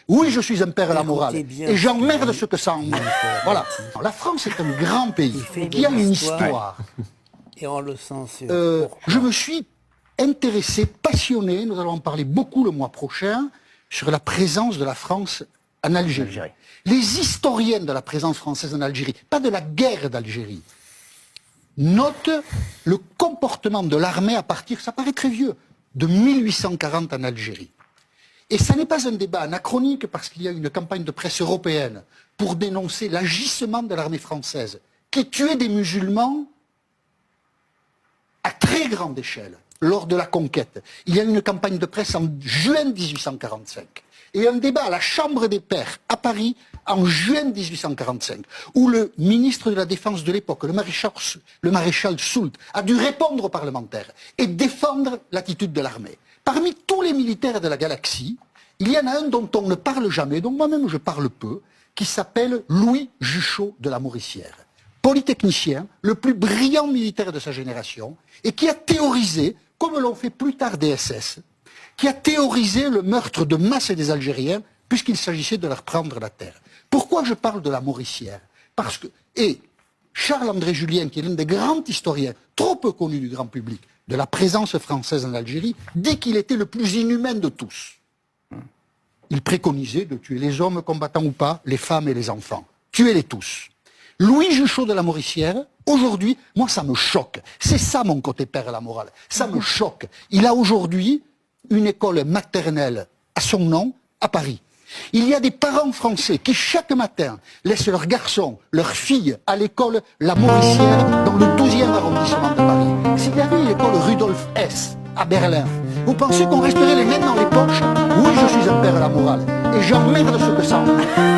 Oui, je suis un père à la morale. Écoutez bien Et ce j'emmerde qu'il dit. ce que ça emmerde. Voilà. La France est un grand pays fait qui a de une l'histoire. histoire. Et on le censure. Pourquoi Je me suis intéressé, passionné, nous allons en parler beaucoup le mois prochain, sur la présence de la France en Algérie. Les historiens de la présence française en Algérie, pas de la guerre d'Algérie, notent le comportement de l'armée à partir, ça paraît très vieux, de 1840 en Algérie. Et ça n'est pas un débat anachronique parce qu'il y a une campagne de presse européenne pour dénoncer l'agissement de l'armée française qui tuait des musulmans à très grande échelle lors de la conquête. Il y a eu une campagne de presse en juin 1845 et un débat à la Chambre des Pairs à Paris en juin 1845 où le ministre de la Défense de l'époque, le maréchal Soult, a dû répondre aux parlementaires et défendre l'attitude de l'armée. Parmi tous les militaires de la galaxie, il y en a un dont on ne parle jamais, dont moi-même je parle peu, qui s'appelle Louis Juchot de la Mauricière. Polytechnicien, le plus brillant militaire de sa génération, et qui a théorisé, comme l'ont fait plus tard des SS, qui a théorisé le meurtre de masse des Algériens, puisqu'il s'agissait de leur prendre la terre. Pourquoi je parle de la Mauricière? Parce que, et Charles-André Julien, qui est l'un des grands historiens, trop peu connu du grand public, de la présence française en Algérie, dit qu'il était le plus inhumain de tous. Il préconisait de tuer les hommes combattants ou pas, les femmes et les enfants. Tuez-les tous. Louis Juchot de la Mauricière, aujourd'hui, moi ça me choque. C'est ça mon côté père à la morale. Ça me choque. Il a aujourd'hui une école maternelle à son nom à Paris. Il y a des parents français qui chaque matin laissent leurs garçons, leurs filles à l'école La Mauricière dans le 12e arrondissement de Paris. S'il y avait une école Rudolf Hess à Berlin, vous pensez qu'on resterait les mains dans les poches? Oui, je suis un père à la morale et j'emmerde ce que ça emmerde.